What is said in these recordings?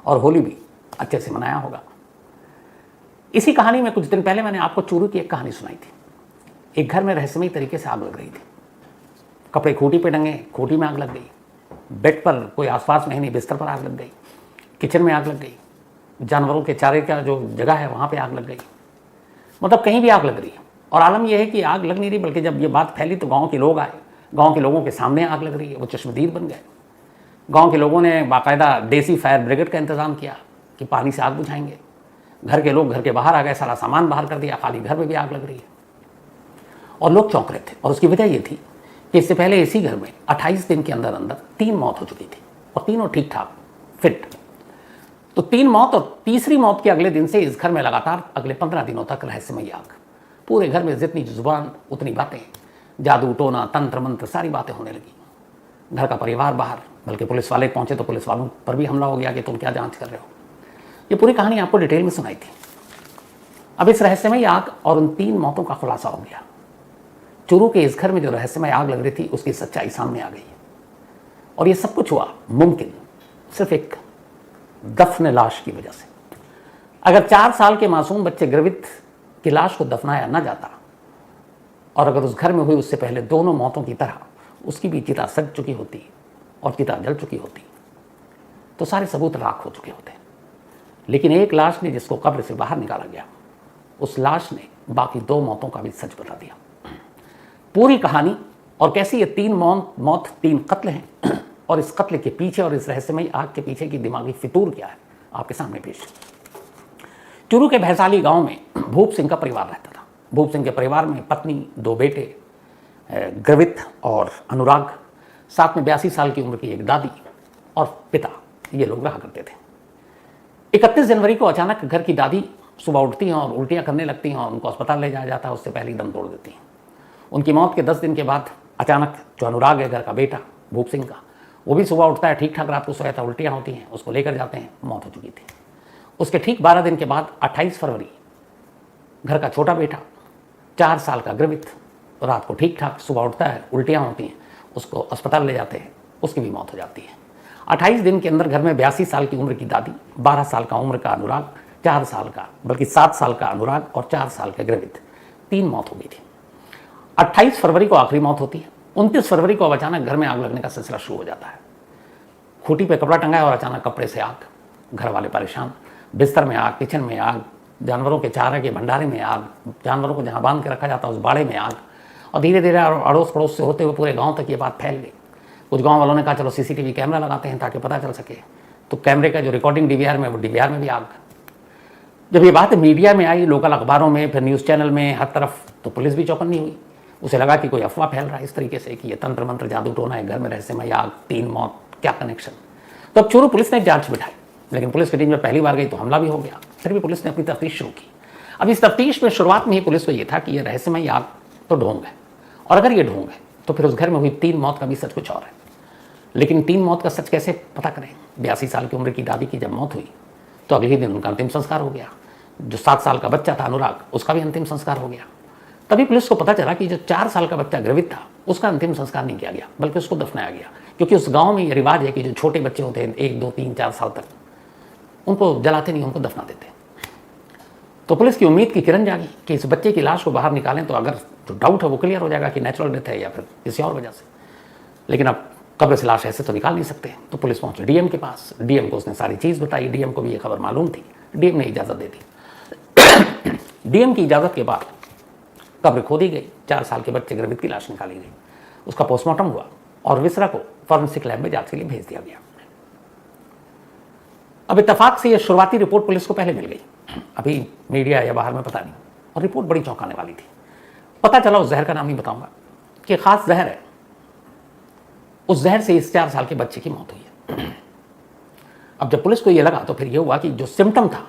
और होली भी अच्छे से मनाया होगा। इसी कहानी में कुछ दिन पहले मैंने आपको चूरू की एक कहानी सुनाई थी। एक घर में रहस्यमयी तरीके से आग लग रही थी। कपड़े खूंटी पे टंगे, खूंटी में आग लग गई। बेड पर कोई आसपास में नहीं, बिस्तर पर आग लग गई। किचन में आग लग गई। जानवरों के चारे का जो जगह है वहाँ पे आग लग गई। मतलब कहीं भी आग लग रही है। और आलम यह है कि आग लग नहीं रही, बल्कि जब ये बात फैली तो गाँव के लोग आए। गाँव के लोगों के सामने आग लग रही है, वो चश्मदीद बन गए। गाँव के लोगों ने बाकायदा देसी फायर ब्रिगेड का इंतज़ाम किया कि पानी से आग बुझाएंगे। घर के लोग घर के बाहर आ गए, सारा सामान बाहर कर दिया, खाली घर में भी आग लग रही है। और लोग चौंक रहे थे। और उसकी वजह ये थी कि इससे पहले इसी घर में 28 दिन के अंदर अंदर 3 मौत हो चुकी थी और तीनों ठीक ठाक फिट। तो 3 मौत और तीसरी मौत के अगले दिन से इस घर में लगातार अगले 15 दिनों तक रहस्यमयी आग। पूरे घर में जितनी जुबान उतनी बातें, जादू टोना तंत्र मंत्र सारी बातें होने लगी। घर का परिवार बाहर, बल्कि पुलिस वाले पहुंचे तो पुलिस वालों पर भी हमला हो गया कि तुम क्या जांच कर रहे हो। ये पूरी कहानी आपको डिटेल में सुनाई थी। अब इस रहस्यमयी आग और उन 3 मौतों का खुलासा हो गया। चूरू के इस घर में जो रहस्यमय आग लग रही थी उसकी सच्चाई सामने आ गई है। और ये सब कुछ हुआ मुमकिन सिर्फ एक दफन लाश की वजह से। अगर 4 साल के मासूम बच्चे ग्रवित की लाश को दफनाया न जाता और अगर उस घर में हुई उससे पहले दोनों मौतों की तरह उसकी भी चिता सज चुकी होती और चिता जल चुकी होती तो सारे सबूत राख हो चुके होते। लेकिन एक लाश ने जिसको कब्र से बाहर निकाला गया, उस लाश ने बाकी 2 मौतों का भी सच बता दिया। पूरी कहानी और कैसी ये 3 मौत 3 कत्ल हैं और इस कत्ल के पीछे और इस रहस्यमयी आग के पीछे की दिमागी फितूर क्या है, आपके सामने पेश। चूरू के भैसाली गांव में भूप सिंह का परिवार रहता था। भूप सिंह के परिवार में पत्नी, 2 बेटे ग्रवित और अनुराग, साथ में 82 साल की उम्र की एक दादी और पिता, ये लोग रहा करते थे। 31 जनवरी को अचानक घर की दादी सुबह उठती हैं और उल्टियां करने लगती हैं और उनको अस्पताल ले जाया जाता है। उससे पहले ही दम तोड़ देती हैं। उनकी मौत के 10 दिन के बाद अचानक जो अनुराग है घर का बेटा भूप सिंह का, वो भी सुबह उठता है, ठीक ठाक रात को सोया था, उल्टियाँ होती हैं, उसको लेकर जाते हैं, मौत हो चुकी थी। उसके ठीक 12 दिन के बाद 28 फरवरी घर का छोटा बेटा 4 साल का ग्रवित रात को ठीक ठाक सुबह उठता है, उल्टियाँ होती हैं, उसको अस्पताल ले जाते हैं, उसकी भी मौत हो जाती है। 28 दिन के अंदर घर में 82 साल की उम्र की दादी, 12 साल का उम्र का अनुराग, 4 साल का बल्कि 7 साल का अनुराग और 4 साल का ग्रवित, 3 मौत हो गई थी। 28 फरवरी को आखिरी मौत होती है। 29 फरवरी को अचानक घर में आग लगने का सिलसिला शुरू हो जाता है। खूंटी पे कपड़ा टंगा है और अचानक कपड़े से आग, घर वाले परेशान, बिस्तर में आग, किचन में आग, जानवरों के चारे के भंडारे में आग, जानवरों को जहाँ बांध के रखा जाता है उस बाड़े में आग। और धीरे धीरे अड़ोस पड़ोस से होते हुए पूरे गांव तक ये बात फैल गई। कुछ गांव वालों ने कहा चलो सीसीटीवी कैमरा लगाते हैं ताकि पता चल सके। तो कैमरे का जो रिकॉर्डिंग डीवीआर में, वो डीवीआर में भी आग। जब ये बात मीडिया में आई, लोकल अखबारों में, फिर न्यूज़ चैनल में, हर तरफ, तो पुलिस भी चौकन्नी हुई। उसे लगा कि कोई अफवाह फैल रहा है इस तरीके से कि ये तंत्र मंत्र जादू टोना है, घर में रहस्यमयी आग, 3 मौत, क्या कनेक्शन। तो अब चूरू पुलिस ने जांच बिठाई, लेकिन पुलिस की टीम में पहली बार गई तो हमला भी हो गया। फिर भी पुलिस ने अपनी तफ्तीश शुरू की। अब इस तफ्तीश में शुरुआत में ही पुलिस को ये था कि ये रहस्यमयी आग तो ढोंग है, और अगर ये ढोंग है तो फिर उस घर में हुई 3 मौत का भी सच कुछ और है। लेकिन 3 मौत का सच कैसे पता करें। 82 साल की उम्र की दादी की जब मौत हुई तो अगले ही दिन उनका अंतिम संस्कार हो गया। जो 7 साल का बच्चा था अनुराग, उसका भी अंतिम संस्कार हो गया। तभी पुलिस को पता चला कि जो 4 साल का बच्चा ग्रवित था उसका अंतिम संस्कार नहीं किया गया, बल्कि उसको दफनाया गया। क्योंकि उस गांव में ये रिवाज है कि जो छोटे बच्चे होते हैं 1, 2, 3, 4 साल तक, उनको जलाते नहीं, उनको दफना देते। तो पुलिस की उम्मीद की किरण जागी कि इस बच्चे की लाश को बाहर निकालें तो अगर जो डाउट है वो क्लियर हो जाएगा कि नेचुरल डेथ है या फिर किसी और वजह से। लेकिन अब कब्र से लाश ऐसे तो निकाल नहीं सकते। तो पुलिस पहुंची डीएम के पास। डीएम को उसने सारी चीज़ बताई। डीएम को भी ये खबर मालूम थी। डीएम ने इजाज़त दे दी। डीएम की इजाज़त के बाद कब्र खोदी गई। 4 साल के बच्चे ग्रवित की लाश निकाली गई। उसका पोस्टमार्टम हुआ और विसरा को फॉरेंसिक लैब में जांच के लिए भेज दिया गया। अब इत्तेफाक से यह शुरुआती रिपोर्ट पुलिस को पहले मिल गई, अभी मीडिया या बाहर में पता नहीं, और रिपोर्ट बड़ी चौंकाने वाली थी। पता चला, उस जहर का नाम नहीं बताऊंगा, कि खास जहर है। उस जहर से इस 4 साल के बच्चे की मौत हुई है। अब जब पुलिस को यह लगा तो फिर यह हुआ कि जो सिम्टम था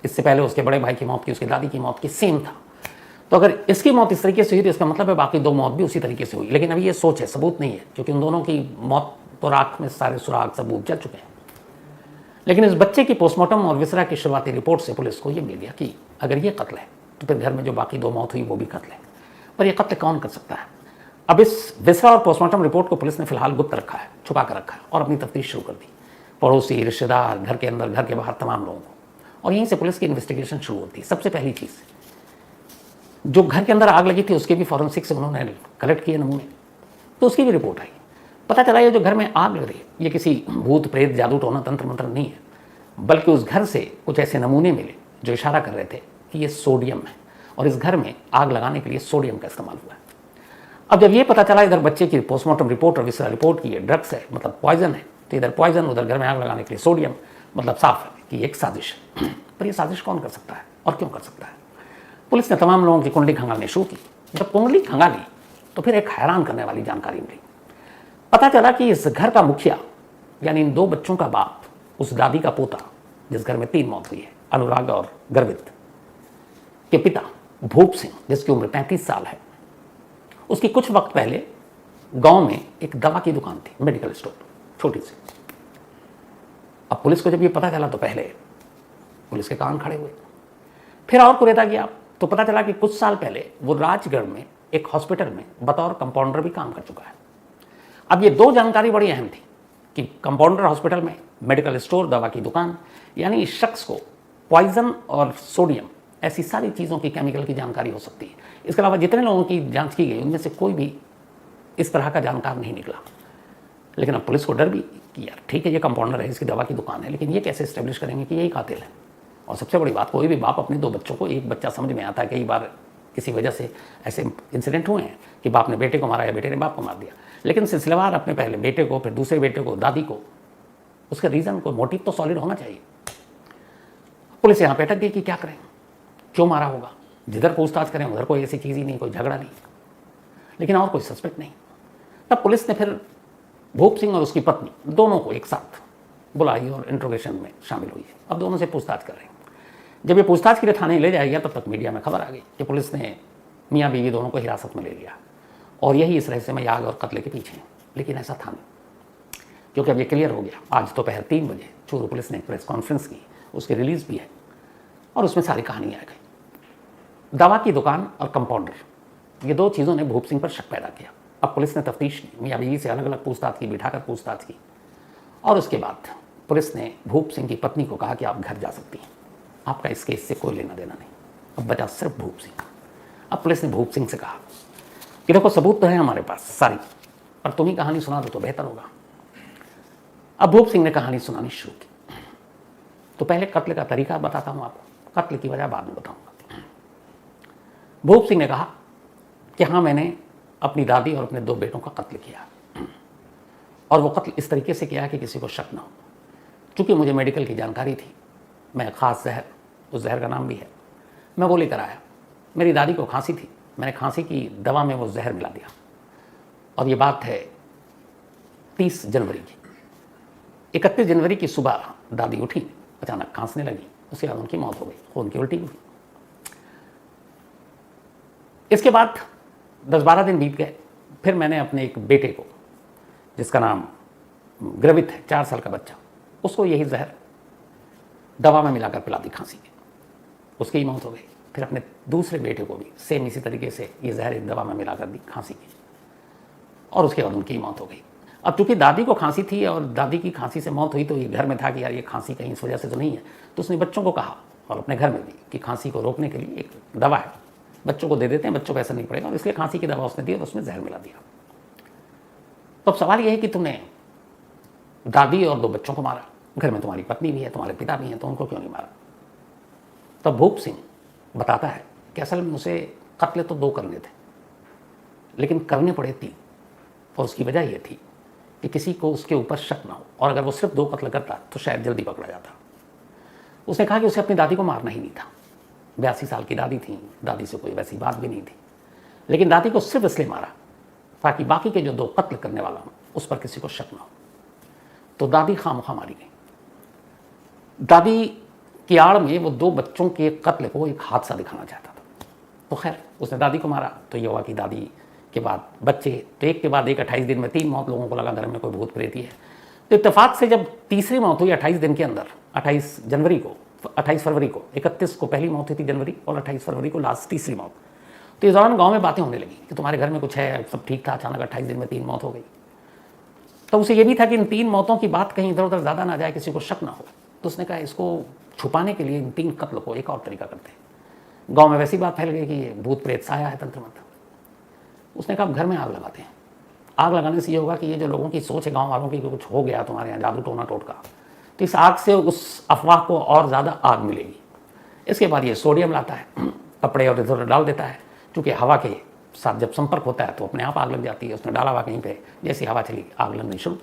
इससे पहले उसके बड़े भाई की मौत की, उसकी दादी की मौत की, सेम था। तो अगर इसकी मौत इस तरीके से हुई तो इसका मतलब है बाकी 2 मौत भी उसी तरीके से हुई। लेकिन अभी ये सोच है, सबूत नहीं है, क्योंकि उन दोनों की मौत तो राख में सारे सुराग सबूत जल चुके हैं। लेकिन इस बच्चे की पोस्टमार्टम और विसरा की शुरुआती रिपोर्ट से पुलिस को ये मिल गया कि अगर ये कत्ल है तो फिर घर में जो बाकी 2 मौत हुई वो भी कत्ल है। पर यह कत्ल कौन कर सकता है? अब इस विसरा और पोस्टमार्टम रिपोर्ट को पुलिस ने फिलहाल गुप्त रखा है, छुपा कर रखा है और अपनी तफ्तीश शुरू कर दी। पड़ोसी, रिश्तेदार, घर के अंदर, घर के बाहर, तमाम लोगों को। और यहीं से पुलिस की इन्वेस्टिगेशन शुरू होती है। सबसे पहली चीज़, जो घर के अंदर आग लगी थी उसके भी फॉरेंसिक से उन्होंने कलेक्ट किए नमूने, तो उसकी भी रिपोर्ट आई। पता चला ये जो घर में आग लग रही है ये किसी भूत प्रेत, जादू टोना, तंत्र मंत्र नहीं है, बल्कि उस घर से कुछ ऐसे नमूने मिले जो इशारा कर रहे थे कि ये सोडियम है और इस घर में आग लगाने के लिए सोडियम का इस्तेमाल हुआ है। अब जब ये पता चला इधर बच्चे की पोस्टमार्टम रिपोर्ट और विसरा रिपोर्ट की ये ड्रग्स है, मतलब पॉइजन है, तो इधर पॉइजन, उधर घर में आग लगाने के लिए सोडियम, मतलब साफ है कि एक साजिश है। पर ये साजिश कौन कर सकता है और क्यों कर सकता है? पुलिस ने तमाम लोगों की कुंडली खंगालनी शुरू की। जब कुंडली खंगाली तो फिर एक हैरान करने वाली जानकारी मिली। पता चला कि इस घर का मुखिया, यानी इन 2 बच्चों का बाप, उस दादी का पोता जिस घर में 3 मौत हुई है, अनुराग और गर्वित, के पिता भूप सिंह, जिसकी उम्र 35 साल है, उसकी कुछ वक्त पहले गांव में एक दवा की दुकान थी, मेडिकल स्टोर, छोटी सी। अब पुलिस को जब ये पता चला तो पहले पुलिस के कान खड़े हुए। फिर और कुरेदा गया तो पता चला कि कुछ साल पहले वो राजगढ़ में एक हॉस्पिटल में बतौर कंपाउंडर भी काम कर चुका है। अब ये 2 जानकारी बड़ी अहम थी कि कंपाउंडर हॉस्पिटल में, मेडिकल स्टोर, दवा की दुकान, यानी इस शख्स को पॉइजन और सोडियम, ऐसी सारी चीज़ों की, केमिकल की जानकारी हो सकती है। इसके अलावा जितने लोगों की जांच की गई उनमें से कोई भी इस तरह का जानकार नहीं निकला। लेकिन अब पुलिस को डर भी कि यार ठीक है ये कंपाउंडर है, इसकी दवा की दुकान है, लेकिन ये कैसे इस्टेब्लिश करेंगे कि यही कातिल है? और सबसे बड़ी बात, कोई भी बाप अपने 2 बच्चों को, एक बच्चा समझ में आता है, कई बार किसी वजह से ऐसे इंसिडेंट हुए हैं कि बाप ने बेटे को मारा या बेटे ने बाप को मार दिया, लेकिन सिलसिलेवार अपने पहले बेटे को, फिर दूसरे बेटे को, दादी को, उसका रीज़न, कोई मोटिव तो सॉलिड होना चाहिए। पुलिस यहाँ पे अटक गई कि क्या करें, क्यों मारा होगा। जिधर पूछताछ करें उधर कोई ऐसी चीज़ ही नहीं, कोई झगड़ा नहीं, लेकिन और कोई सस्पेक्ट नहीं। तब पुलिस ने फिर भूप सिंह और उसकी पत्नी दोनों को एक साथ बुलाई और इंट्रोगेशन में शामिल हुई है। अब दोनों से पूछताछ कर रहे हैं। जब ये पूछताछ के लिए थाने ले जाया गया तब तक मीडिया में खबर आ गई कि पुलिस ने मियाँ बीवी दोनों को हिरासत में ले लिया और यही इस रहस्यमय आग और कत्ल के पीछे। लेकिन ऐसा था नहीं, क्योंकि अब ये क्लियर हो गया। आज दोपहर 3 बजे चूरू पुलिस ने एक प्रेस कॉन्फ्रेंस की, उसकी रिलीज़ भी है और उसमें सारी कहानी आ गई। दवा की दुकान और कंपाउंडर, ये 2 चीज़ों ने भूप सिंह पर शक पैदा किया। अब पुलिस ने तफ्तीश की, मियाँ बीवी से अलग अलग पूछताछ की, बिठाकर पूछताछ की, और उसके बाद पुलिस ने भूप सिंह की पत्नी को कहा कि आप घर जा सकती हैं, आपका इस केस से कोई लेना देना नहीं, अब बचा सिर्फ भूप सिंह। अब पुलिस ने भूप सिंह से कहा कि देखो सबूत तो है हमारे पास सारी, पर तुम ही कहानी सुना दो तो बेहतर होगा। अब भूप सिंह ने कहानी सुनानी शुरू की। तो पहले कत्ल का तरीका बताता हूँ आपको, कत्ल की वजह बाद में बताऊँगा। भूप सिंह ने कहा कि हाँ, मैंने अपनी दादी और अपने 2 बेटों का कत्ल किया, और वो कत्ल इस तरीके से किया कि किसी को शक ना हो। चूँकि मुझे मेडिकल की जानकारी थी, मैं ख़ास जहर, उस जहर का नाम भी है, मैं वो लेकर आया। मेरी दादी को खांसी थी, मैंने खांसी की दवा में वो जहर मिला दिया। और ये बात है 30 जनवरी की। 31 जनवरी की सुबह दादी उठी, अचानक खांसने लगी, उसके बाद उनकी मौत हो गई, खून की उल्टी हुई। इसके बाद 10-12 दिन बीत गए। फिर मैंने अपने एक बेटे को, जिसका नाम ग्रवित है, 4 साल का बच्चा, उसको यही जहर दवा में मिलाकर पिला दी खांसी की, उसकी ही मौत हो गई। फिर अपने दूसरे बेटे को भी सेम इसी तरीके से ये जहर एक दवा में मिलाकर दी खांसी की, और उसके बाद उनकी मौत हो गई। अब चूंकि दादी को खांसी थी और दादी की खांसी से मौत हुई, तो ये घर में था कि यार ये खांसी कहीं इस वजह से तो नहीं है, तो उसने बच्चों को कहा और अपने घर में भी कि खांसी को रोकने के लिए एक दवा है, बच्चों को दे देते हैं, बच्चों को ऐसा नहीं पड़ेगा, और इसलिए खांसी की दवा उसने दी और उसमें जहर मिला दिया। तो अब सवाल यह है कि तुमने दादी और 2 बच्चों को मारा, घर में तुम्हारी पत्नी भी है, तुम्हारे पिता भी हैं, तो उनको क्यों नहीं मारा? तब भूप सिंह बताता है कि असल में उसे कत्ल तो 2 करने थे, लेकिन करने पड़े 3, और उसकी वजह यह थी कि किसी को उसके ऊपर शक ना हो, और अगर वो सिर्फ 2 कत्ल करता तो शायद जल्दी पकड़ा जाता। उसने कहा कि उसे अपनी दादी को मारना ही नहीं था। 82 साल की दादी थी, दादी से कोई वैसी बात भी नहीं थी, लेकिन दादी को सिर्फ इसलिए मारा ताकि बाकी के जो 2 कत्ल करने वाला हूँ उस पर किसी को शक ना हो। तो दादी खामखा मारी गई। दादी की आड़ में वो 2 बच्चों के कत्ल को एक हादसा दिखाना चाहता था। तो खैर उसने दादी को मारा, तो ये हुआ कि दादी के बाद बच्चे, तो एक के बाद एक 28 दिन में 3 मौत। लोगों को लगा घर में कोई भूत प्रेत ही है। तो इत्तेफाक से जब तीसरी मौत हुई 28 दिन के अंदर, 28 फरवरी को, 31 को पहली मौत हुई थी जनवरी, और 28 फरवरी को लास्ट तीसरी मौत। तो इस दौरान गाँव में बातें होने लगी कि तुम्हारे घर में कुछ है, सब ठीक था, अचानक 28 दिन में 3 मौत हो गई। तो उसे ये भी था कि इन 3 मौतों की बात कहीं इधर उधर ज़्यादा ना जाए, किसी को शक ना हो। तो उसने कहा इसको छुपाने के लिए इन 3 कत्ल को एक और तरीका करते हैं। गांव में वैसी बात फैल गई कि ये भूत प्रेत साया है, तंत्र मंत्र। उसने कहा घर में आग लगाते हैं। आग लगाने से ये होगा कि ये जो लोगों की सोच है गाँव वालों की कि कुछ हो गया तुम्हारे यहाँ जादू टोना टोटका, तो इस आग से उस अफवाह को और ज़्यादा आग मिलेगी। इसके बाद ये सोडियम लाता है, कपड़े और इधर डाल देता है, क्योंकि हवा के साथ जब संपर्क होता है तो अपने आप आग लग जाती है। उसने डाला हुआ कहीं पे, जैसी हवा चली आग लगनी शुरू।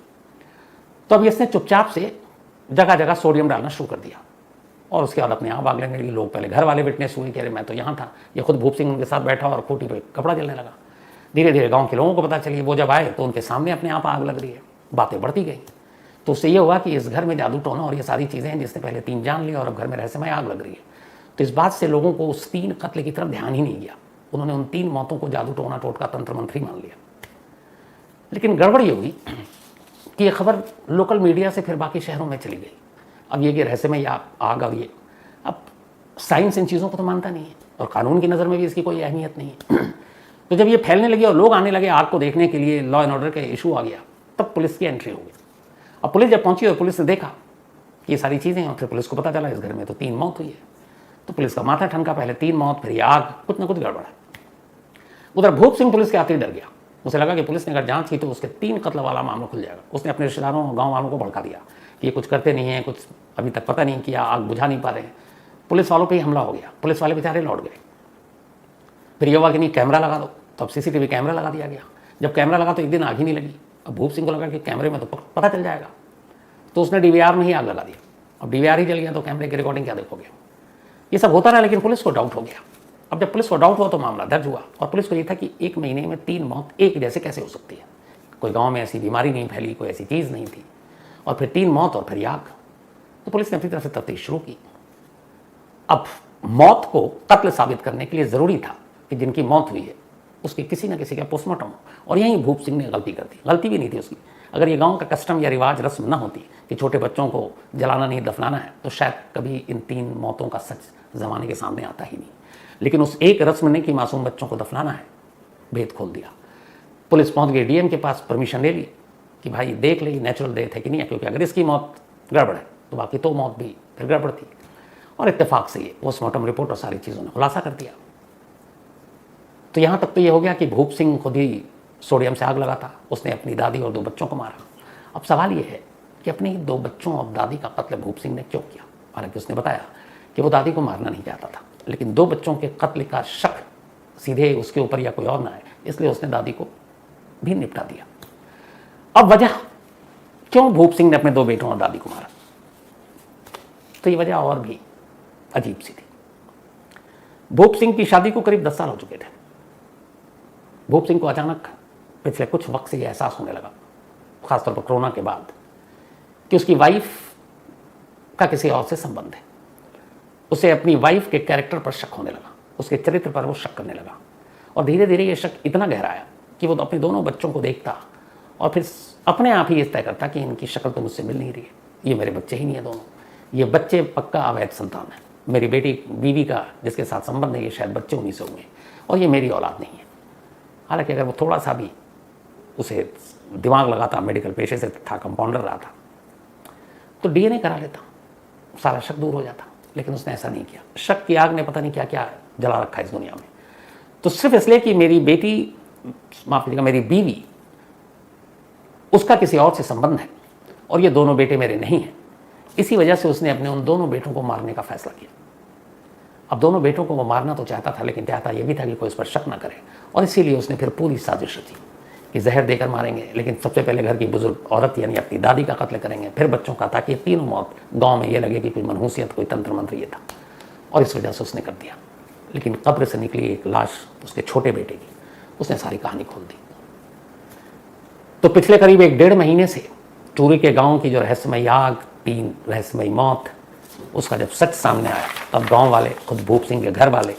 तो अब इसने चुपचाप से जगह जगह सोडियम डालना शुरू कर दिया और उसके बाद अपने आप आग लगने लगी। लोग पहले घर वाले विटनेस हुए कि अरे मैं तो यहाँ था, ये खुद भूप सिंह उनके साथ बैठा और खूंटी पे कपड़ा जलने लगा। धीरे धीरे गाँव के लोगों को पता चली, वो जब आए तो उनके सामने अपने आप आग लग रही है। बातें बढ़ती गई, तो उससे ये हुआ कि इस घर में जादू टोना और ये सारी चीज़ें हैं जिसने पहले 3 जान ली और अब घर में रहस्यमय आग लग रही है। तो इस बात से लोगों को उस 3 कत्ल की तरफ ध्यान ही नहीं गया। उन्होंने उन 3 मौतों को जादू टोना टोटका तंत्र मंत्र ही मान लिया। लेकिन गड़बड़ ये हुई कि ये खबर लोकल मीडिया से फिर बाकी शहरों में चली गई। अब ये कि रहस्यमय आग, अब ये अब साइंस इन चीज़ों को तो मानता नहीं है और कानून की नज़र में भी इसकी कोई अहमियत नहीं है। तो जब ये फैलने लगी और लोग आने लगे आग को देखने के लिए, लॉ एंड ऑर्डर का इशू आ गया, तब पुलिस की एंट्री हो गई। अब पुलिस जब पहुंची और पुलिस ने देखा कि ये सारी चीज़ें, और फिर पुलिस को पता चला इस घर में तो 3 मौत हुई है। तो पुलिस का माथा ठनका, पहले 3 मौत, फिर ये आग, कुछ ना कुछ गड़बड़ है। उधर भूप सिंह पुलिस के आते ही डर गया। उसे लगा कि पुलिस ने अगर जांच की तो उसके 3 कत्ल वाला मामला खुल जाएगा। उसने अपने रिश्तेदारों गाँव वालों को भड़का दिया कि ये कुछ करते नहीं हैं, कुछ अभी तक पता नहीं किया, आग बुझा नहीं पा रहे हैं। पुलिस वालों पर ही हमला हो गया। पुलिस वाले बेचारे लौट गए। फिर ये हुआ कि नहीं कैमरा लगा दो, तो अब CCTV कैमरा लगा दिया गया। जब कैमरा लगा तो एक दिन आग ही नहीं लगी। अब भूप सिंह को लगा कि कैमरे में तो पता चल जाएगा, तो उसने DVR में ही आग लगा दिया। अब DVR ही जल गया तो कैमरे की रिकॉर्डिंग क्या देखोगे। ये सब होता रहा, लेकिन पुलिस को डाउट हो गया। अब जब पुलिस को डाउट हुआ तो मामला दर्ज हुआ और पुलिस को ये था कि 1 महीने में 3 मौत एक जैसे कैसे हो सकती है। कोई गाँव में ऐसी बीमारी नहीं फैली, कोई ऐसी चीज़ नहीं थी, और फिर 3 मौत और फिर आग। तो पुलिस ने अपनी तरफ से तफ्तीश शुरू की। अब मौत को कत्ल साबित करने के लिए ज़रूरी था कि जिनकी मौत हुई है उसकी किसी न किसी का पोस्टमार्टम हो, और यहीं भूप सिंह ने गलती कर दी। गलती भी नहीं थी उसकी। अगर ये गांव का कस्टम या रिवाज रस्म ना होती कि छोटे बच्चों को जलाना नहीं दफनाना है, तो शायद कभी इन 3 मौतों का सच ज़माने के सामने आता ही नहीं। लेकिन उस एक रस्म ने कि मासूम बच्चों को दफनाना है, भेद खोल दिया। पुलिस पहुंच गई DM के पास, परमिशन ले ली कि भाई देख ले नेचुरल डेथ है कि नहीं है, क्योंकि अगर इसकी मौत गड़बड़ है तो बाकी 2 मौत भी फिर गड़बड़ थी। और इत्तेफाक से ये पोस्टमार्टम रिपोर्ट और सारी चीज़ों ने खुलासा कर दिया। तो यहाँ तक तो ये हो गया कि भूप सिंह खुद ही सोडियम से आग लगाता, उसने अपनी दादी और 2 बच्चों को मारा। अब सवाल ये है कि अपने 2 बच्चों और दादी का कत्ल भूप सिंह ने क्यों किया। हालांकि उसने बताया कि वो दादी को मारना नहीं चाहता था, लेकिन 2 बच्चों के कत्ल का शक सीधे उसके ऊपर या कोई और ना है, इसलिए उसने दादी को भी निपटा दिया। अब वजह क्यों भूप सिंह ने अपने 2 बेटों और दादी को मारा, तो ये वजह और भी अजीब सी थी। भूप सिंह की शादी को करीब 10 साल हो चुके थे। भूप सिंह को अचानक पिछले कुछ वक्त से ये एहसास होने लगा, खासतौर पर कोरोना के बाद, कि उसकी वाइफ का किसी और से संबंध है। उसे अपनी वाइफ के कैरेक्टर पर शक होने लगा, उसके चरित्र पर वो शक करने लगा, और धीरे धीरे ये शक इतना गहरा आया कि वो तो अपने दोनों बच्चों को देखता और फिर अपने आप ही ये तय करता कि इनकी शक्ल तो मुझसे मिल नहीं रही है, ये मेरे बच्चे ही नहीं है दोनों, ये बच्चे पक्का अवैध संतान है। मेरी बेटी बीवी का जिसके साथ संबंध है ये शायद बच्चे उन्हीं से हुए, और ये मेरी औलाद नहीं है। हालांकि अगर वो थोड़ा सा भी उसे दिमाग लगाता, मेडिकल पेशे से था, कंपाउंडर रहा था, तो DNA करा लेता, सारा शक दूर हो जाता। लेकिन उसने ऐसा नहीं किया। शक की आग ने पता नहीं क्या क्या जला रखा है इस दुनिया में। तो सिर्फ इसलिए कि मेरी बेटी, माफ कीजिएगा, मेरी बीवी, उसका किसी और से संबंध है और ये दोनों बेटे मेरे नहीं हैं, इसी वजह से उसने अपने उन दोनों बेटों को मारने का फैसला किया। अब दोनों बेटों को वो मारना तो चाहता था, लेकिन चाहता यह भी था कि कोई इस पर शक न करे, और इसीलिए उसने फिर पूरी साजिश रची कि जहर देकर मारेंगे, लेकिन सबसे पहले घर की बुजुर्ग औरत यानी अपनी दादी का कत्ल करेंगे, फिर बच्चों का, ताकि 3 मौत गांव में ये लगे कि कोई मनहूसियत, कोई तंत्र मंत्र ये था, और इस वजह से उसने कर दिया। लेकिन कब्र से निकली एक लाश उसके छोटे बेटे की, उसने सारी कहानी खोल दी। तो पिछले करीब 1-1.5 महीने से चूरी के गाँव की जो रहस्यमयी आग, 3 रहस्यमयी मौत, उसका जब सच सामने आया, तब गांव वाले, खुद भूप सिंह के घर वाले,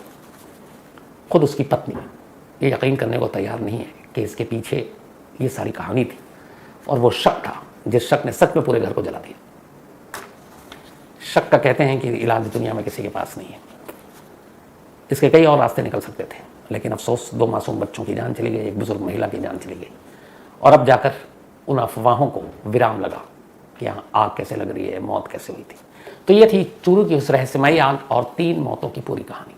खुद उसकी पत्नी ये यकीन करने को तैयार नहीं है कि इसके पीछे ये सारी कहानी थी, और वो शक था जिस शक ने सच में पूरे घर को जला दिया। शक का कहते हैं कि इलाज दुनिया में किसी के पास नहीं है। इसके कई और रास्ते निकल सकते थे, लेकिन अफसोस 2 मासूम बच्चों की जान चली गई, एक बुजुर्ग महिला की जान चली गई, और अब जाकर उन अफवाहों को विराम लगा कि यहाँ आग कैसे लग रही है, मौत कैसे हुई थी। तो ये थी चूरू की उस रहस्यमयी आग और 3 मौतों की पूरी कहानी।